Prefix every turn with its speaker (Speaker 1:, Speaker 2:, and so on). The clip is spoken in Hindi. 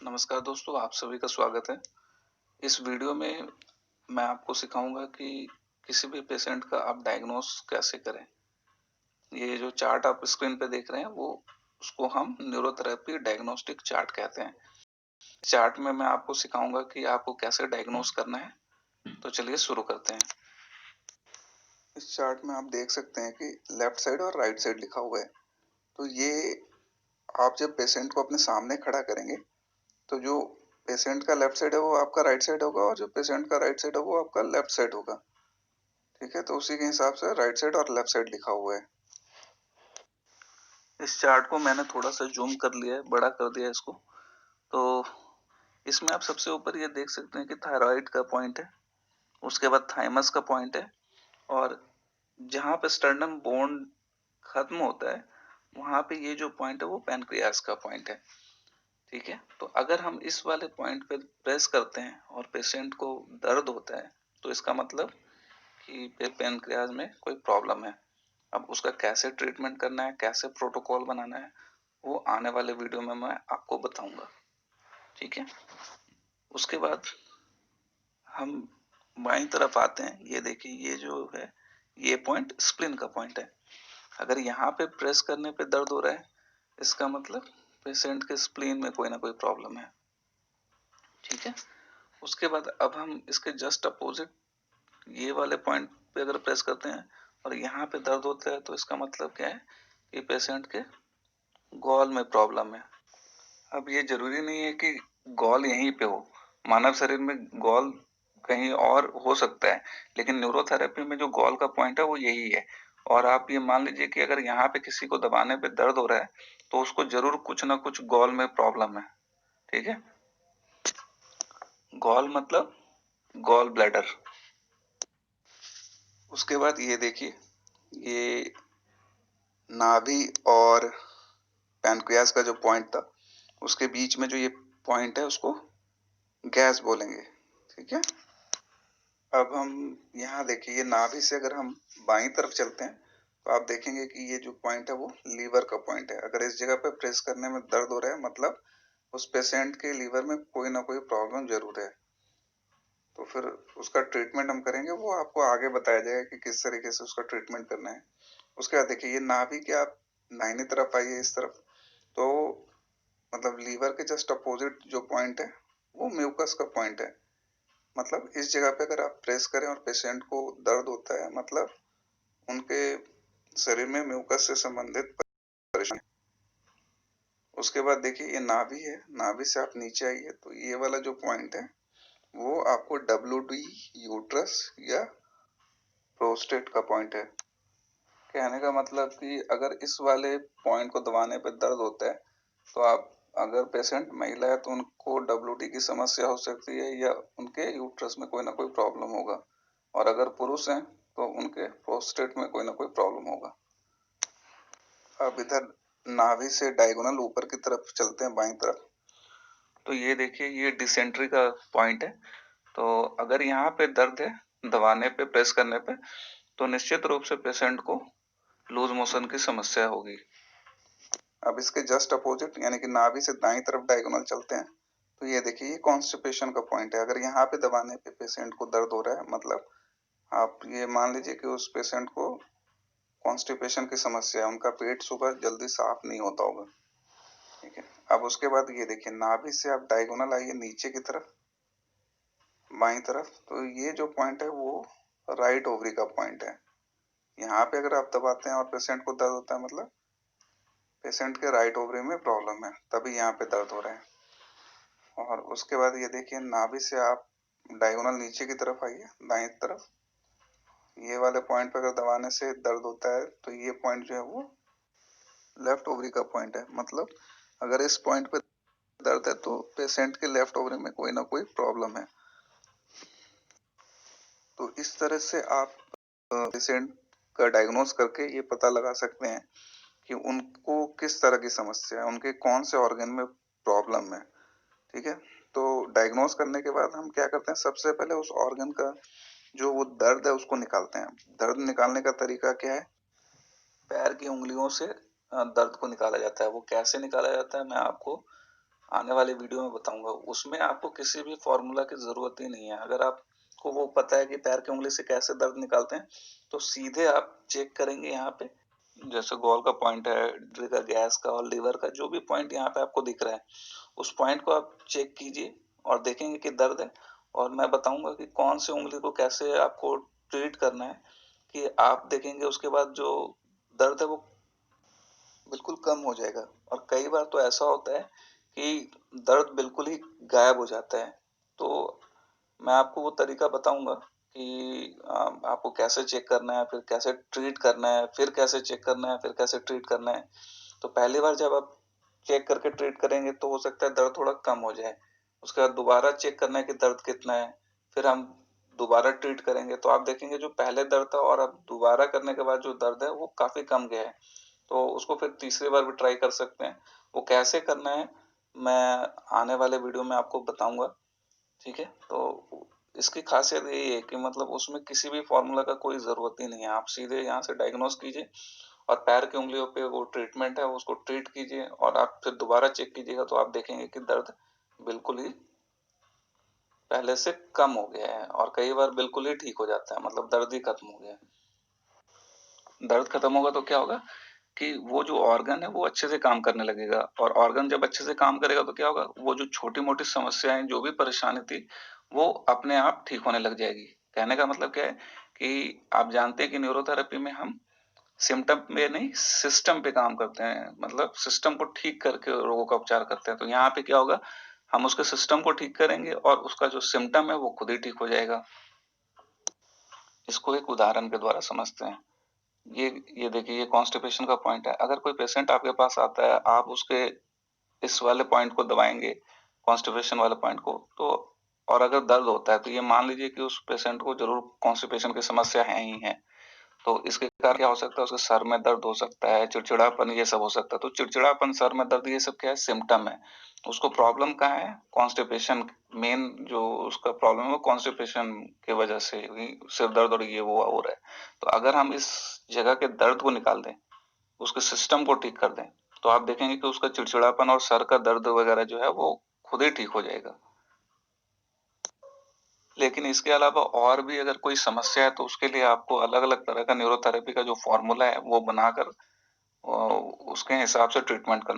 Speaker 1: नमस्कार दोस्तों, आप सभी का स्वागत है। इस वीडियो में मैं आपको सिखाऊंगा कि किसी भी पेशेंट का आप डायग्नोस कैसे करें। ये जो चार्ट आप स्क्रीन पे देख रहे हैं वो उसको हम न्यूरोथेरेपी डायग्नोस्टिक चार्ट कहते हैं। चार्ट में मैं आपको सिखाऊंगा कि आपको कैसे डायग्नोस करना है। तो चलिए शुरू करते हैं। इस चार्ट में आप देख सकते हैं कि लेफ्ट साइड और राइट साइड लिखा हुआ है। तो ये आप जब पेशेंट को अपने सामने खड़ा करेंगे तो जो पेशेंट का लेफ्ट साइड है वो आपका राइट साइड होगा और जो पेशेंट का राइट साइड है वो आपका लेफ्ट साइड होगा। ठीक है, तो उसी के हिसाब से राइट साइड और लेफ्ट साइड लिखा हुआ है। इस चार्ट को मैंने थोड़ा सा जूम कर लिया है, बड़ा कर दिया है इसको। तो इसमें आप सबसे ऊपर ये देख सकते हैं कि थायराइड का पॉइंट है, उसके बाद थाइमस का पॉइंट है, और जहाँ पे स्टर्नम बोन खत्म होता है वहां पे ये जो पॉइंट है वो पैनक्रियास का पॉइंट है। ठीक है, तो अगर हम इस वाले पॉइंट पे प्रेस करते हैं और पेशेंट को दर्द होता है तो इसका मतलब कि पैनक्रियाज में कोई प्रॉब्लम है। अब उसका कैसे ट्रीटमेंट करना है, कैसे प्रोटोकॉल बनाना है, वो आने वाले वीडियो में मैं आपको बताऊंगा। ठीक है, उसके बाद हम बाईं तरफ आते हैं। ये देखिए, ये जो है ये पॉइंट स्प्लिन का पॉइंट है। अगर यहाँ पे प्रेस करने पे दर्द हो रहा है इसका मतलब पेशेंट के स्प्लीन में कोई ना कोई प्रॉब्लम है। ठीक है, उसके बाद अब हम इसके जस्ट अपोजिट ये वाले पॉइंट पे अगर प्रेस करते हैं और यहाँ पे दर्द होता है तो इसका मतलब क्या है कि पेशेंट के गॉल में प्रॉब्लम है। अब ये जरूरी नहीं है कि गॉल यहीं पे हो, मानव शरीर में गॉल कहीं और हो सकता है, लेकिन न्यूरोथेरेपी में जो गॉल का पॉइंट है वो यही है। और आप ये मान लीजिए कि अगर यहाँ पे किसी को दबाने पे दर्द हो रहा है तो उसको जरूर कुछ ना कुछ गॉल में प्रॉब्लम है। ठीक है, गॉल मतलब गॉल ब्लैडर। उसके बाद ये देखिए, ये नाभि और पैनक्रियास का जो पॉइंट था उसके बीच में जो ये पॉइंट है उसको गैस बोलेंगे। ठीक है, अब हम यहाँ देखिए, ये नाभि से अगर हम बाईं तरफ चलते हैं तो आप देखेंगे कि ये जो पॉइंट है वो लीवर का पॉइंट है। अगर इस जगह पे प्रेस करने में दर्द हो रहा है मतलब उस पेशेंट के लीवर में कोई ना कोई प्रॉब्लम जरूर है। तो फिर उसका ट्रीटमेंट हम करेंगे, वो आपको आगे बताया जाएगा कि किस तरीके से उसका ट्रीटमेंट करना है। उसके बाद देखिए, ये नाभि के आप दाहिनी तरफ आइए इस तरफ, तो मतलब लीवर के जस्ट अपोजिट जो पॉइंट है वो म्यूकस का पॉइंट है। मतलब इस जगह पे अगर आप प्रेस करें और पेशेंट को दर्द होता है मतलब उनके शरीर में म्यूकस से संबंधित परेशानी। उसके बाद देखिए, ये नाभि है, नाभि से आप नीचे आइए तो ये वाला जो पॉइंट है वो आपको WD यूट्रस या प्रोस्टेट का पॉइंट है। कहने का मतलब कि अगर इस वाले पॉइंट को दबाने पर दर्द होता है तो आप अगर पेशेंट महिला है तो उनको WD की समस्या हो सकती है या उनके यूट्रस में कोई ना कोई प्रॉब्लम होगा, और अगर पुरुष हैं तो उनके प्रोस्टेट में कोई ना कोई प्रॉब्लम होगा। अब इधर नाभि से डायगोनल ऊपर की तरफ चलते हैं बाईं तरफ, तो ये देखिए, ये डिसेंट्री का पॉइंट है। तो अगर यहाँ पे दर्द है दबाने पे, प्रेस करने पे, तो निश्चित रूप से पेशेंट को लूज मोशन की समस्या होगी। अब इसके जस्ट अपोजिट यानी कि नाभि से दाईं तरफ डायगोनल चलते हैं तो ये देखिए, ये कॉन्स्टिपेशन का पॉइंट है। अगर यहाँ पे दबाने पे पेशेंट को दर्द हो रहा है मतलब आप ये मान लीजिए कि उस पेशेंट को कॉन्स्टिपेशन की समस्या है, उनका पेट सुबह जल्दी साफ नहीं होता होगा। ठीक है, अब उसके बाद ये देखिए, नाभि से आप डायगोनल आइए नीचे की तरफ बाईं तरफ, तो ये जो पॉइंट है वो राइट ओवरी का पॉइंट है। यहाँ पे अगर आप दबाते हैं और पेशेंट को दर्द होता है मतलब पेशेंट के राइट ओवरी में प्रॉब्लम है, तभी यहाँ पे दर्द हो रहा है। और उसके बाद ये देखिए, नाभि से आप डायगोनल नीचे की तरफ आइए दाएं तरफ, ये वाले पॉइंट पर अगर दबाने से दर्द होता है तो ये पॉइंट जो है वो लेफ्ट ओवरी का पॉइंट है। मतलब अगर इस पॉइंट पे दर्द है तो पेशेंट के लेफ्ट ओवरी में कोई ना कोई प्रॉब्लम है। तो इस तरह से आप पेशेंट का डायग्नोस करके ये पता लगा सकते हैं कि उनको किस तरह की समस्या है, उनके कौन से ऑर्गन में प्रॉब्लम है। ठीक है, तो डायग्नोस करने के बाद हम क्या करते हैं, सबसे पहले उस ऑर्गन का जो वो दर्द है उसको निकालते हैं। दर्द निकालने का तरीका क्या है, पैर की उंगलियों से दर्द को निकाला जाता है। वो कैसे निकाला जाता है मैं आपको आने वाले वीडियो में बताऊंगा, उसमें आपको किसी भी फॉर्मूला की जरूरत ही नहीं है। अगर आपको वो पता है कि पैर की उंगली से कैसे दर्द निकालते हैं, तो सीधे आप चेक करेंगे यहाँ पे, जैसे गॉल का पॉइंट है, ट्रिगर गैस का और लीवर का, जो भी पॉइंट यहाँ पे आपको दिख रहा है, उस पॉइंट को आप चेक कीजिए और देखेंगे कि दर्द है। और मैं बताऊंगा कि कौन सी उंगली को कैसे आपको ट्रीट करना है, कि आप देखेंगे उसके बाद जो दर्द है वो बिल्कुल कम हो जाएगा। और कई बार तो ऐसा होता है कि दर्द बिल्कुल ही गायब हो जाता है। तो मैं आपको वो तरीका बताऊंगा कि आपको कैसे चेक करना है, फिर कैसे ट्रीट करना है, फिर कैसे चेक करना है, फिर कैसे ट्रीट करना है। तो पहली बार जब आप चेक करके ट्रीट करेंगे तो हो सकता है दर्द थोड़ा कम हो जाए। उसके बाद दोबारा चेक करना है कि दर्द कितना है, फिर हम दोबारा ट्रीट करेंगे तो आप देखेंगे जो पहले दर्द था और अब दोबारा करने के बाद जो दर्द है वो काफी कम गया है। तो उसको फिर तीसरी बार भी ट्राई कर सकते हैं। वो कैसे करना है मैं आने वाले वीडियो में आपको बताऊंगा। ठीक है, तो इसकी खासियत यही है कि मतलब उसमें किसी भी फॉर्मूला का कोई जरूरत ही नहीं है। आप सीधे यहाँ से डायग्नोस कीजिए और पैर की उंगलियों पे वो ट्रीटमेंट है उसको ट्रीट कीजिए, और आप फिर दोबारा चेक कीजिएगा तो आप देखेंगे कि दर्द बिल्कुल ही पहले से कम हो गया है, और कई बार बिल्कुल ही ठीक हो जाता है, मतलब दर्द ही खत्म हो गया है। दर्द खत्म होगा तो क्या होगा कि वो जो ऑर्गन है वो अच्छे से काम करने लगेगा, और ऑर्गन जब अच्छे से काम करेगा तो क्या होगा, वो जो छोटी मोटी समस्याएं जो भी परेशानी थी वो अपने आप ठीक होने लग जाएगी। कहने का मतलब क्या है कि आप जानते हैं कि न्यूरोथेरेपी में हम सिम्टम पे नहीं, सिस्टम पे काम करते हैं, मतलब सिस्टम को ठीक करके रोगों का उपचार करते हैं। तो यहाँ पे क्या होगा, हम उसके सिस्टम को ठीक करेंगे और उसका जो सिम्टम है वो खुद ही ठीक हो जाएगा। इसको एक उदाहरण के द्वारा समझते हैं। ये देखिए, ये कॉन्स्टिपेशन का पॉइंट है। अगर कोई पेशेंट आपके पास आता है, आप उसके इस वाले पॉइंट को दबाएंगे, कॉन्स्टिपेशन वाले पॉइंट को, तो और अगर दर्द होता है तो ये मान लीजिए कि उस पेशेंट को जरूर कॉन्स्टिपेशन की समस्या है ही है। तो इसके कारण क्या हो सकता है, उसके सर में दर्द हो सकता है, चिड़चिड़ापन, ये सब हो सकता है। तो चिड़चिड़ापन, सर में दर्द, ये सब क्या है, सिम्टम है। उसको प्रॉब्लम कहाँ है, कॉन्स्टिपेशन। मेन जो उसका प्रॉब्लम है वो कॉन्स्टिपेशन की वजह से सिर दर्द और ये वो हो रहा है। तो अगर हम इस जगह के दर्द को निकाल दें, उसके सिस्टम को ठीक कर दें, तो आप देखेंगे कि उसका चिड़चिड़ापन और सर का दर्द वगैरह जो है वो खुद ही ठीक हो जाएगा। लेकिन इसके अलावा और भी अगर कोई समस्या है तो उसके लिए आपको अलग अलग तरह का न्यूरोथेरेपी का जो फॉर्मूला है वो बनाकर उसके हिसाब से ट्रीटमेंट करना